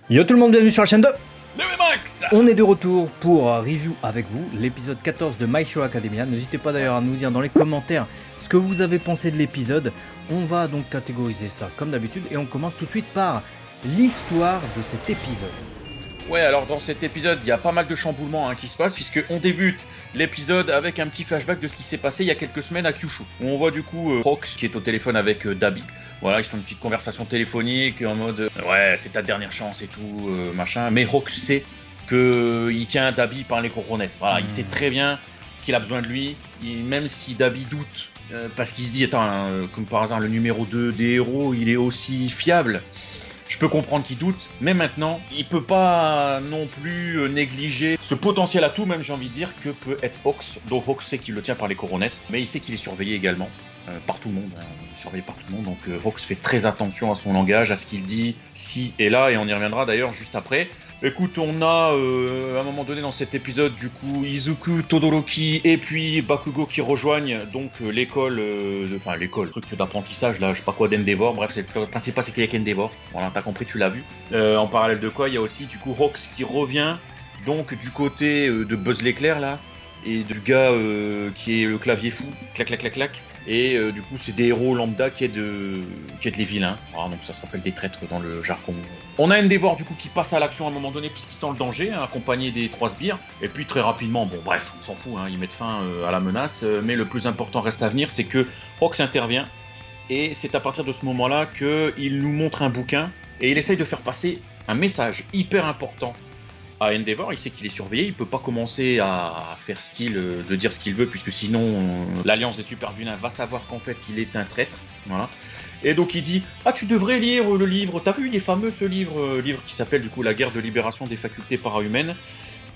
Yo tout le monde, bienvenue sur la chaîne de Max. On est de retour pour review avec vous, l'épisode 14 de My Hero Academia. N'hésitez pas d'ailleurs à nous dire dans les commentaires ce que vous avez pensé de l'épisode. On va donc catégoriser ça comme d'habitude et on commence tout de suite par l'histoire de cet épisode. Ouais, alors dans cet épisode, il y a pas mal de chamboulements qui se passent, puisque on débute l'épisode avec un petit flashback de ce qui s'est passé il y a quelques semaines à Kyushu, où on voit du coup Rox qui est au téléphone avec Dabi. Voilà, ils font une petite conversation téléphonique en mode ouais, c'est ta dernière chance et tout, machin. Mais Rox sait qu'il tient Dabi par les coronets. Voilà, il sait très bien qu'il a besoin de lui, même si Dabi doute, parce qu'il se dit, attends, comme par hasard, le numéro 2 des héros, il est aussi fiable. Je peux comprendre qu'il doute, mais maintenant, il peut pas non plus négliger ce potentiel atout, même j'ai envie de dire, que peut être Hawks. Donc Hawks sait qu'il le tient par les coronets, mais il sait qu'il est surveillé également, par tout le monde. Il est surveillé par tout le monde, donc Hawks fait très attention à son langage, à ce qu'il dit, si et là, et on y reviendra d'ailleurs juste après. Écoute, on a à un moment donné dans cet épisode, du coup, Izuku, Todoroki et puis Bakugo qui rejoignent donc l'école, l'école, truc d'apprentissage là, je sais pas quoi, d'Endeavor. Bref, le principal c'est qu'il y a qu'Endeavor. Voilà, t'as compris, tu l'as vu. En parallèle de quoi, il y a aussi du coup Hawks qui revient donc du côté de Buzz l'éclair là et du gars qui est le clavier fou, clac clac clac clac. Et du coup, c'est des héros lambda qui aident les vilains. Voilà, donc ça s'appelle des traîtres dans le jargon. On a Endeavor du coup qui passe à l'action à un moment donné puisqu'il sent le danger, accompagné des trois sbires. Et puis très rapidement, bon bref, on s'en fout, ils mettent fin à la menace. Mais le plus important reste à venir, c'est que Hawks intervient. Et c'est à partir de ce moment-là qu'il nous montre un bouquin. Et il essaye de faire passer un message hyper important à Endeavor. Il sait qu'il est surveillé, il peut pas commencer à faire style de dire ce qu'il veut, puisque sinon l'Alliance des Super Vilains va savoir qu'en fait il est un traître. Voilà. Et donc il dit « Ah, tu devrais lire le livre, t'as vu, il est fameux ce livre, livre qui s'appelle du coup La guerre de libération des facultés para-humaines ».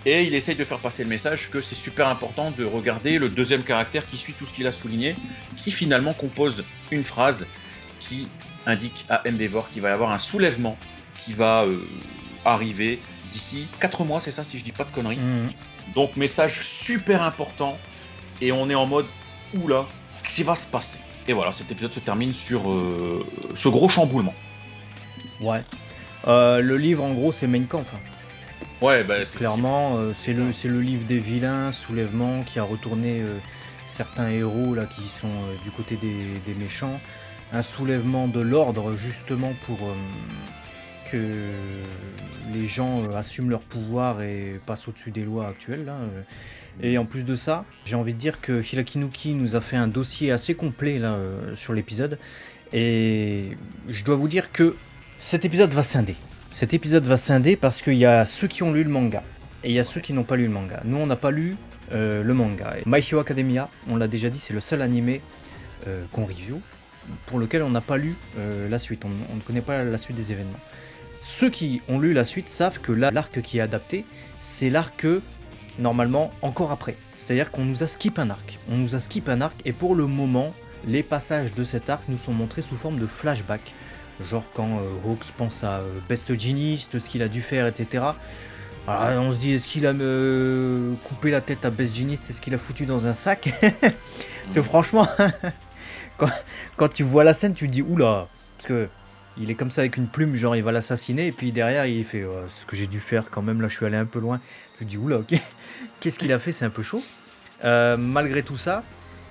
Et il essaye de faire passer le message que c'est super important de regarder le deuxième caractère qui suit tout ce qu'il a souligné, qui finalement compose une phrase qui indique à Endeavor qu'il va y avoir un soulèvement qui va arriver d'ici 4 mois, c'est ça, si je dis pas de conneries. Donc message super important, et on est en mode oula, qu'est-ce qui va se passer? Et voilà, cet épisode se termine sur ce gros chamboulement. Ouais. Le livre en gros c'est Mein Kampf. Ouais, bah c'est clairement, c'est le livre des vilains, soulèvement, qui a retourné certains héros là qui sont du côté des méchants. Un soulèvement de l'ordre justement pour que les gens assument leur pouvoir et passent au-dessus des lois actuelles là. Et en plus de ça, j'ai envie de dire que Hirakinuki nous a fait un dossier assez complet là sur l'épisode. Et je dois vous dire que cet épisode va scinder. Cet épisode va scinder parce qu'il y a ceux qui ont lu le manga et il y a ceux qui n'ont pas lu le manga. Nous on n'a pas lu le manga. My Hero Academia, on l'a déjà dit, c'est le seul animé qu'on review pour lequel on n'a pas lu la suite. On ne connaît pas la suite des événements. Ceux qui ont lu la suite savent que là, l'arc qui est adapté, c'est l'arc normalement encore après. C'est-à-dire qu'on nous a skip un arc. On nous a skip un arc et pour le moment, les passages de cet arc nous sont montrés sous forme de flashback. Genre quand Hawks pense à Best Jeanist, ce qu'il a dû faire, etc. Alors, on se dit, est-ce qu'il a coupé la tête à Best Jeanist? Est-ce qu'il a foutu dans un sac? Parce que franchement, quand tu vois la scène, tu te dis, oula, parce que il est comme ça avec une plume, genre il va l'assassiner, et puis derrière il fait ce que j'ai dû faire quand même, là je suis allé un peu loin. Tu te dis, oula, ok, qu'est-ce qu'il a fait? C'est un peu chaud. Malgré tout ça,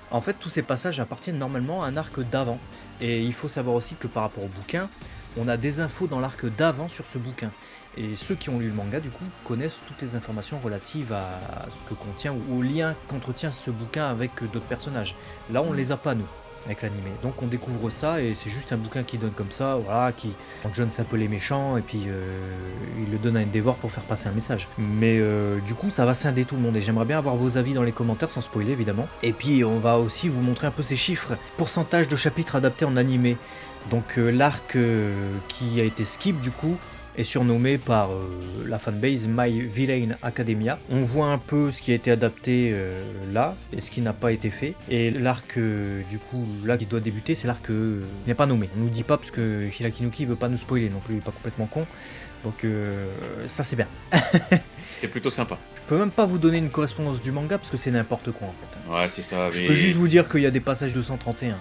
en fait, tous ces passages appartiennent normalement à un arc d'avant. Et il faut savoir aussi que par rapport au bouquin, on a des infos dans l'arc d'avant sur ce bouquin. Et ceux qui ont lu le manga, du coup, connaissent toutes les informations relatives à ce que contient ou au lien qu'entretient ce bouquin avec d'autres personnages. Là, on les a pas, nous, avec l'animé. Donc on découvre ça et c'est juste un bouquin qui donne comme ça, voilà, qui John c'est un peu les méchants et puis il le donne à Endeavor pour faire passer un message. Mais du coup ça va scinder tout le monde et j'aimerais bien avoir vos avis dans les commentaires sans spoiler évidemment. Et puis on va aussi vous montrer un peu ces chiffres, pourcentage de chapitres adaptés en animé. Donc l'arc qui a été skip du coup est surnommé par la fanbase My Villain Academia. On voit un peu ce qui a été adapté là et ce qui n'a pas été fait. Et l'arc du coup là qui doit débuter, c'est l'arc qui n'est pas nommé. On nous dit pas parce que Hirakinuki veut pas nous spoiler non plus, il est pas complètement con. Donc ça c'est bien. C'est plutôt sympa. Je peux même pas vous donner une correspondance du manga parce que c'est n'importe quoi en fait. Ouais, c'est ça. Je peux juste vous dire qu'il y a des passages 231.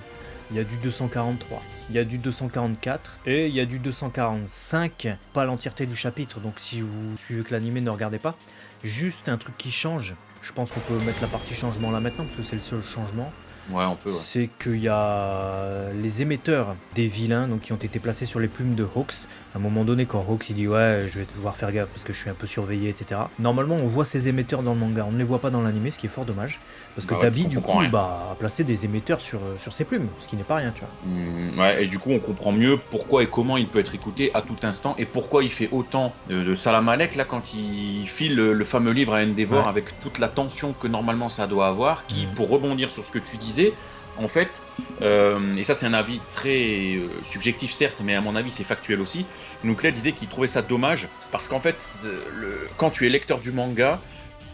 il y a du 243, il y a du 244 et il y a du 245. Pas l'entièreté du chapitre, donc si vous suivez que l'animé, ne regardez pas. Juste un truc qui change. Je pense qu'on peut mettre la partie changement là maintenant parce que c'est le seul changement. Ouais, on peut. Ouais. C'est qu'il y a les émetteurs des vilains donc, qui ont été placés sur les plumes de Hawks. À un moment donné, quand Hawks il dit ouais, je vais devoir faire gaffe parce que je suis un peu surveillé, etc. Normalement, on voit ces émetteurs dans le manga, on ne les voit pas dans l'animé, ce qui est fort dommage. Parce que Dabi, du coup, a placé des émetteurs sur ses plumes, ce qui n'est pas rien, tu vois. Ouais, et du coup, on comprend mieux pourquoi et comment il peut être écouté à tout instant et pourquoi il fait autant de Salam Alek là quand il file le fameux livre à Endeavor avec toute la tension que normalement ça doit avoir, qui, pour rebondir sur ce que tu disais, en fait, et ça c'est un avis très subjectif certes, mais à mon avis c'est factuel aussi, Nuclei disait qu'il trouvait ça dommage parce qu'en fait, quand tu es lecteur du manga,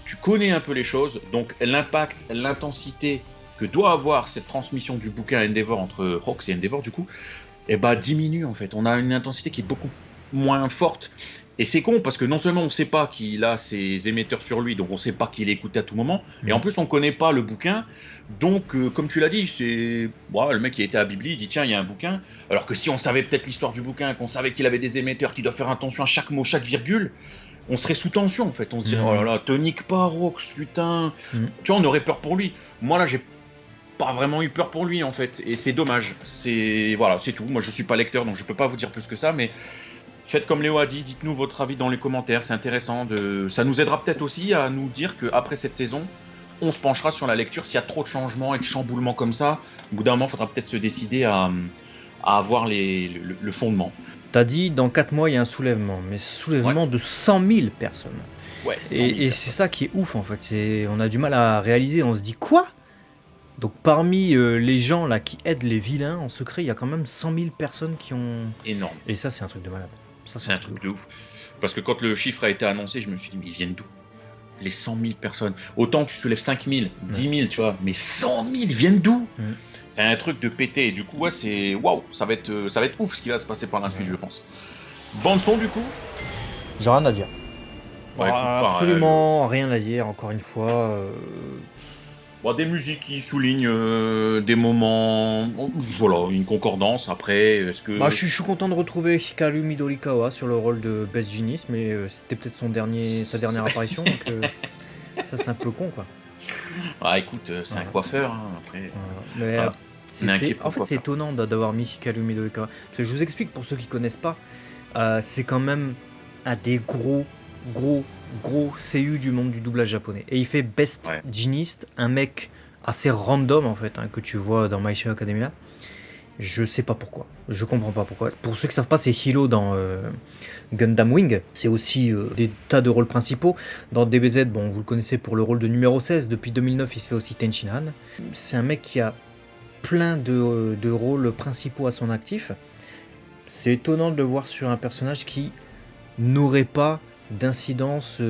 tu connais un peu les choses, donc l'impact, l'intensité que doit avoir cette transmission du bouquin Endeavor entre Hawks et Endeavor, du coup, diminue en fait. On a une intensité qui est beaucoup moins forte. Et c'est con parce que non seulement on ne sait pas qu'il a ses émetteurs sur lui, donc on ne sait pas qu'il est écouté à tout moment, et en plus on ne connaît pas le bouquin, donc comme tu l'as dit, c'est le mec qui était à Bibli, il dit tiens il y a un bouquin, alors que si on savait peut-être l'histoire du bouquin, qu'on savait qu'il avait des émetteurs, qu'il doit faire attention à chaque mot, chaque virgule, on serait sous tension en fait, on se dirait oh là là, te nique pas Rox, putain, tu vois on aurait peur pour lui. Moi là j'ai pas vraiment eu peur pour lui en fait, et c'est dommage, c'est tout, moi je suis pas lecteur donc je peux pas vous dire plus que ça, mais faites comme Léo a dit, dites-nous votre avis dans les commentaires, c'est intéressant, ça nous aidera peut-être aussi à nous dire qu'après cette saison, on se penchera sur la lecture, s'il y a trop de changements et de chamboulements comme ça, au bout d'un moment il faudra peut-être se décider à avoir le fondement. T'as dit, dans 4 mois, il y a un soulèvement, mais soulèvement de 100 000 personnes. Ouais, 100 000 et c'est ça qui est ouf, en fait. On a du mal à réaliser, on se dit, quoi ? Donc parmi les gens là qui aident les vilains en secret, il y a quand même 100 000 personnes qui ont... Énorme. Et ça, c'est un truc de malade. Ça, c'est un truc de ouf. Parce que quand le chiffre a été annoncé, je me suis dit, mais ils viennent d'où ? Les 100 000 personnes. Autant tu soulèves 5 000, 10 000, tu vois, mais 100 000 viennent d'où ? C'est un truc de pété. Et du coup, c'est waouh, ça va être ouf ce qui va se passer par la suite, je pense. Bande son, du coup ? J'ai rien à dire. Ouais, absolument rien à dire, encore une fois. Des musiques qui soulignent des moments, voilà, une concordance. Après, est-ce que... je suis content de retrouver Hikaru Midorikawa sur le rôle de Best Genius, mais c'était peut-être sa dernière apparition, donc ça c'est un peu con, quoi. Ah écoute, c'est un coiffeur, hein, après... En fait, c'est étonnant d'avoir mis Hikaru Midorikawa. Parce que je vous explique, pour ceux qui connaissent pas, c'est quand même un des gros seiyuu du monde du doublage japonais. Et il fait Best Genius, un mec assez random, en fait, que tu vois dans My Hero Academia. Je sais pas pourquoi. Je comprends pas pourquoi. Pour ceux qui savent pas, c'est Hiro dans Gundam Wing. C'est aussi des tas de rôles principaux. Dans DBZ, bon, vous le connaissez pour le rôle de numéro 16. Depuis 2009, il fait aussi Tenshinhan. C'est un mec qui a plein de rôles principaux à son actif. C'est étonnant de le voir sur un personnage qui n'aurait pas d'incidence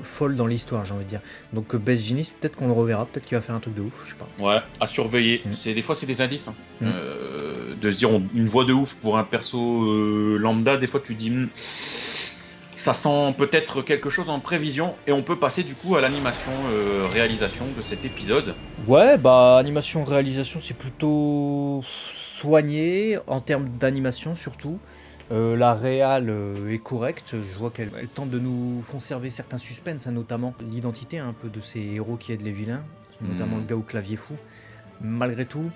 folle dans l'histoire, j'ai envie de dire. Donc Best Genius, peut-être qu'on le reverra, peut-être qu'il va faire un truc de ouf, je sais pas. Ouais, à surveiller. Des fois c'est des indices. De se dire une voix de ouf pour un perso lambda, des fois tu dis ça sent peut-être quelque chose en prévision, et on peut passer du coup à l'animation réalisation de cet épisode. Ouais, animation réalisation c'est plutôt soigné en termes d'animation surtout. La réal est correcte, je vois qu'elle tente de nous conserver certains suspens, notamment l'identité un peu de ces héros qui aident les vilains, notamment le gars au clavier fou. Malgré tout,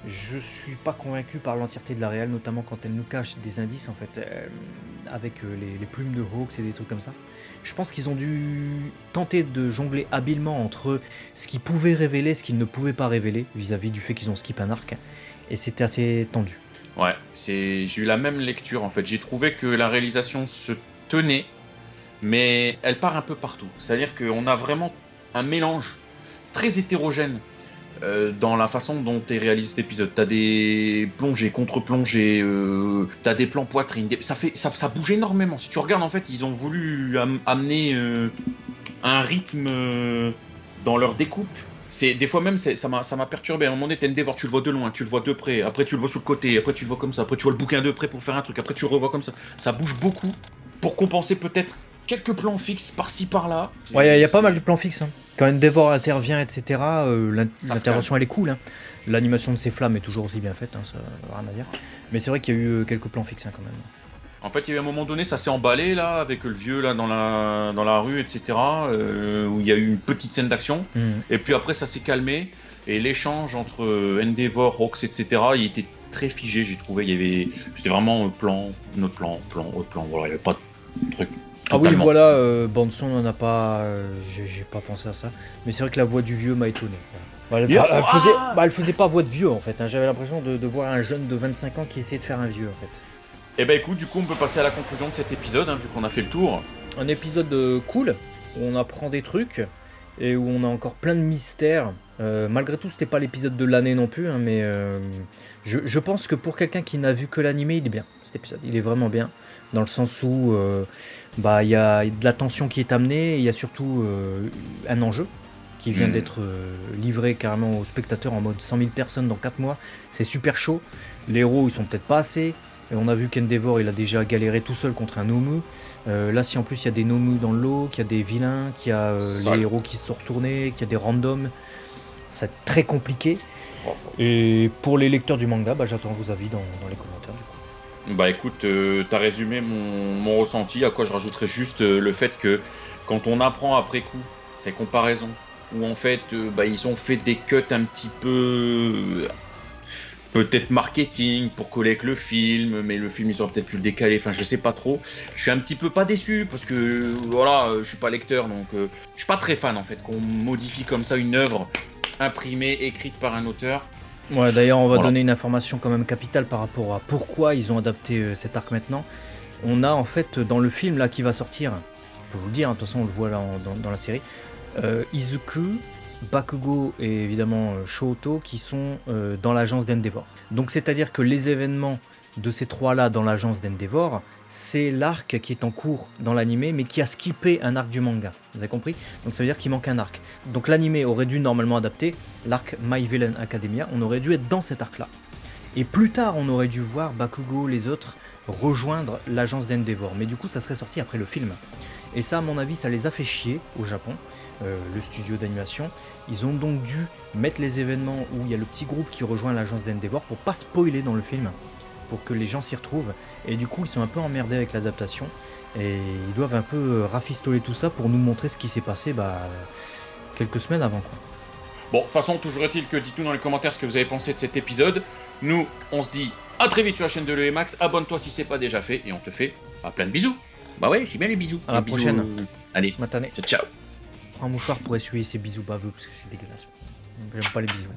je suis pas convaincu par l'entièreté de la réal, notamment quand elle nous cache des indices en fait, avec les plumes de Hawks et des trucs comme ça. Je pense qu'ils ont dû tenter de jongler habilement entre ce qu'ils pouvaient révéler et ce qu'ils ne pouvaient pas révéler, vis-à-vis du fait qu'ils ont skip un arc, et c'était assez tendu. Ouais, j'ai eu la même lecture en fait. J'ai trouvé que la réalisation se tenait, mais elle part un peu partout. C'est-à-dire qu'on a vraiment un mélange très hétérogène dans la façon dont est réalisé cet épisode. T'as des plongées, contre-plongées, t'as des plans poitrine, ça bouge énormément. Si tu regardes en fait, ils ont voulu amener un rythme dans leur découpe. Des fois même, ça m'a perturbé. À un moment donné, Endeavor, tu le vois de loin, tu le vois de près, après tu le vois sur le côté, après tu le vois comme ça, après tu vois le bouquin de près pour faire un truc, après tu le revois comme ça. Ça bouge beaucoup pour compenser peut-être quelques plans fixes par-ci par-là. Ouais, il y a pas mal de plans fixes. Hein. Quand Endeavor intervient, etc., l'intervention elle est cool. Hein. L'animation de ces flammes est toujours aussi bien faite, hein, ça rien à dire. Mais c'est vrai qu'il y a eu quelques plans fixes hein, quand même. En fait, il y a eu un moment donné, ça s'est emballé là, avec le vieux là dans la rue, etc. Où il y a eu une petite scène d'action. Et puis après, ça s'est calmé. Et l'échange entre Endeavor, Rox, etc. Il était très figé, j'ai trouvé. C'était vraiment plan, autre plan, autre plan. Voilà, il n'y avait pas de truc. Ah oui, voilà, bande son, on n'a pas. J'ai pas pensé à ça. Mais c'est vrai que la voix du vieux m'a étonné. Elle faisait pas voix de vieux en fait. Hein. J'avais l'impression de voir un jeune de 25 ans qui essayait de faire un vieux en fait. Et bah écoute, du coup on peut passer à la conclusion de cet épisode, hein, vu qu'on a fait le tour. Un épisode cool, où on apprend des trucs, et où on a encore plein de mystères. Malgré tout, c'était pas l'épisode de l'année non plus, hein, mais je pense que pour quelqu'un qui n'a vu que l'animé, il est bien, cet épisode. Il est vraiment bien, dans le sens où il y a de la tension qui est amenée, et il y a surtout un enjeu qui vient d'être livré carrément aux spectateurs en mode 100 000 personnes dans 4 mois. C'est super chaud, les héros ils sont peut-être pas assez. Et on a vu qu'Endeavor il a déjà galéré tout seul contre un Nomu. Là, si en plus il y a des Nomu dans le lot, qu'il y a des vilains, qu'il y a les héros qui se sont retournés, qu'il y a des randoms, c'est très compliqué. Et pour les lecteurs du manga, j'attends vos avis dans les commentaires du coup. Bah écoute, t'as résumé mon ressenti, à quoi je rajouterais juste le fait que quand on apprend après coup ces comparaisons, où en fait ils ont fait des cuts un petit peu... peut-être marketing pour coller avec le film, mais le film ils auraient peut-être pu le décaler, enfin je sais pas trop. Je suis un petit peu pas déçu parce que voilà, je suis pas lecteur donc je suis pas très fan en fait qu'on modifie comme ça une œuvre imprimée, écrite par un auteur. Ouais, d'ailleurs on va donner une information quand même capitale par rapport à pourquoi ils ont adapté cet arc maintenant. On a en fait dans le film là qui va sortir, je peux vous le dire, hein, de toute façon on le voit là dans la série, Izuku, Bakugo et évidemment Shoto qui sont dans l'agence d'Endeavor. Donc c'est-à-dire que les événements de ces trois-là dans l'agence d'Endeavor, c'est l'arc qui est en cours dans l'animé mais qui a skippé un arc du manga. Vous avez compris ? Donc ça veut dire qu'il manque un arc. Donc l'animé aurait dû normalement adapter l'arc My Villain Academia, on aurait dû être dans cet arc-là. Et plus tard on aurait dû voir Bakugo, les autres, rejoindre l'agence d'Endeavor. Mais du coup ça serait sorti après le film. Et ça à mon avis ça les a fait chier au Japon. Le studio d'animation, ils ont donc dû mettre les événements où il y a le petit groupe qui rejoint l'agence d'Endeavor pour pas spoiler dans le film, pour que les gens s'y retrouvent, et du coup ils sont un peu emmerdés avec l'adaptation, et ils doivent un peu rafistoler tout ça pour nous montrer ce qui s'est passé quelques semaines avant quoi. Bon, de toute façon, toujours est-il que dites-nous dans les commentaires ce que vous avez pensé de cet épisode. Nous, on se dit à très vite sur la chaîne de l'EMAX, abonne-toi si c'est pas déjà fait, et on te fait plein de bisous. Bah ouais, j'ai bien les bisous. À la prochaine. Allez, Matane. ciao. Un mouchoir pour essuyer ses bisous baveux parce que c'est dégueulasse. J'aime pas les bisous.